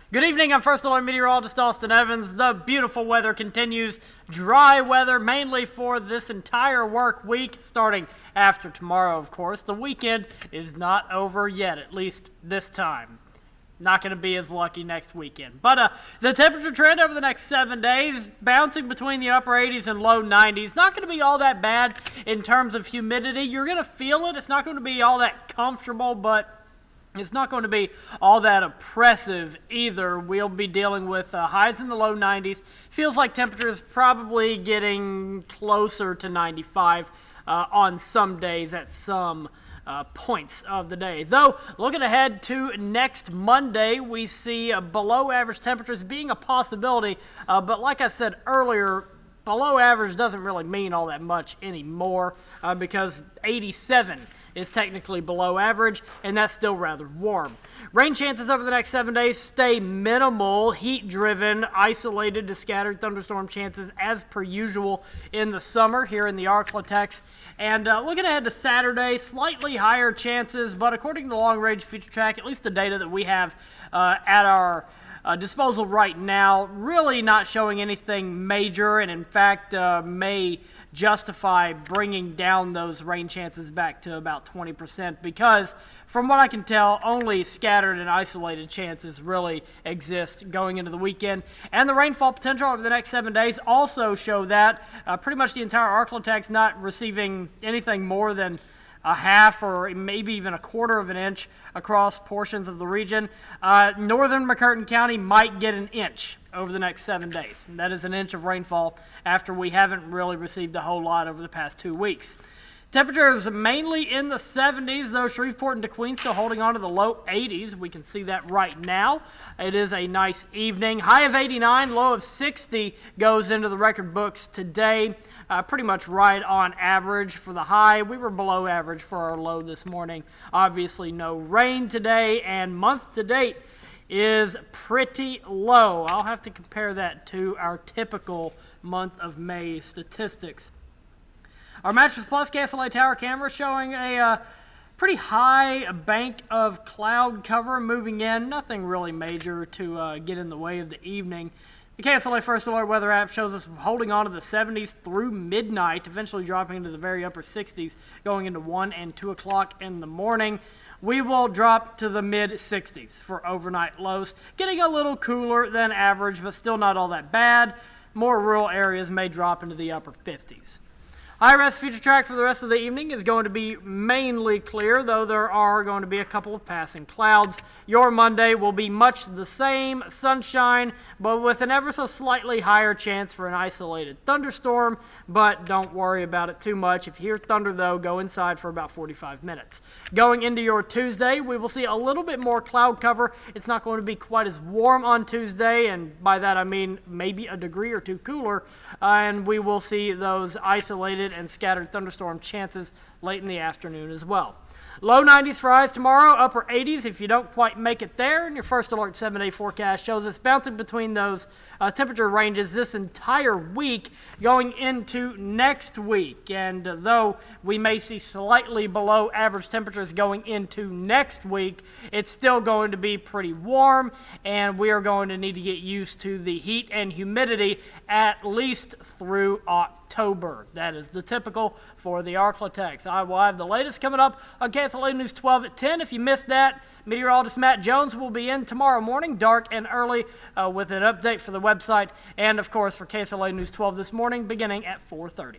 Good evening, I'm First Alert Meteorologist Austin Evans. The beautiful weather continues. Dry weather, mainly for this entire work week, starting after tomorrow, of course. The weekend is not over yet, at least this time. Not going to be as lucky next weekend. But the temperature trend over the next 7 days, bouncing between the upper 80s and low 90s. Not going to be all that bad in terms of humidity. You're going to feel it. It's not going to be all that comfortable, but it's not going to be all that oppressive either. We'll be dealing with highs in the low 90s. Feels like temperature is probably getting closer to 95 on some days at some points of the day. Though, looking ahead to next Monday, we see below average temperatures being a possibility. But like I said earlier, below average doesn't really mean all that much anymore because 87 is technically below average, and that's still rather warm. Rain chances over the next 7 days stay minimal, heat-driven, isolated to scattered thunderstorm chances as per usual in the summer here in the Arklatex. And looking ahead to Saturday, slightly higher chances, but according to the Long Range Future Track, at least the data that we have at our disposal right now, really not showing anything major, and in fact may justify bringing down those rain chances back to about 20% because, from what I can tell, only scattered and isolated chances really exist going into the weekend. And the rainfall potential over the next 7 days also show that pretty much the entire Arklatex not receiving anything more than a half or maybe even a quarter of an inch across portions of the region. Northern McCurtain County might get an inch over the next 7 days. And that is an inch of rainfall after we haven't really received a whole lot over the past 2 weeks. Temperatures mainly in the 70s, though Shreveport and DeQueen still holding on to the low 80s. We can see that right now. It is a nice evening. High of 89, low of 60 goes into the record books today. Pretty much right on average for the high. We were below average for our low this morning. Obviously no rain today, and month to date is pretty low. I'll have to compare that to our typical month of May statistics. Our Mattress Plus KSLA tower camera showing a pretty high bank of cloud cover moving in. Nothing really major to get in the way of the evening. The KSLA First Alert weather app shows us holding on to the 70s through midnight, eventually dropping into the very upper 60s, going into 1 and 2 o'clock in the morning. We will drop to the mid-60s for overnight lows, getting a little cooler than average, but still not all that bad. More rural areas may drop into the upper 50s. High-res future track for the rest of the evening is going to be mainly clear, though there are going to be a couple of passing clouds. Your Monday will be much the same, sunshine, but with an ever so slightly higher chance for an isolated thunderstorm, but don't worry about it too much. If you hear thunder, though, go inside for about 45 minutes. Going into your Tuesday, we will see a little bit more cloud cover. It's not going to be quite as warm on Tuesday, and by that I mean maybe a degree or two cooler, and we will see those isolated and scattered thunderstorm chances late in the afternoon as well. Low 90s for highs tomorrow, upper 80s if you don't quite make it there. And your First Alert 7-day forecast shows us bouncing between those temperature ranges this entire week going into next week. And though we may see slightly below average temperatures going into next week, it's still going to be pretty warm, and we are going to need to get used to the heat and humidity at least through October. That is the typical for the Arklatex. I will have the latest coming up on KSLA News 12 at 10. If you missed that, meteorologist Matt Jones will be in tomorrow morning, dark and early, with an update for the website and, of course, for KSLA News 12 this morning, beginning at 4:30.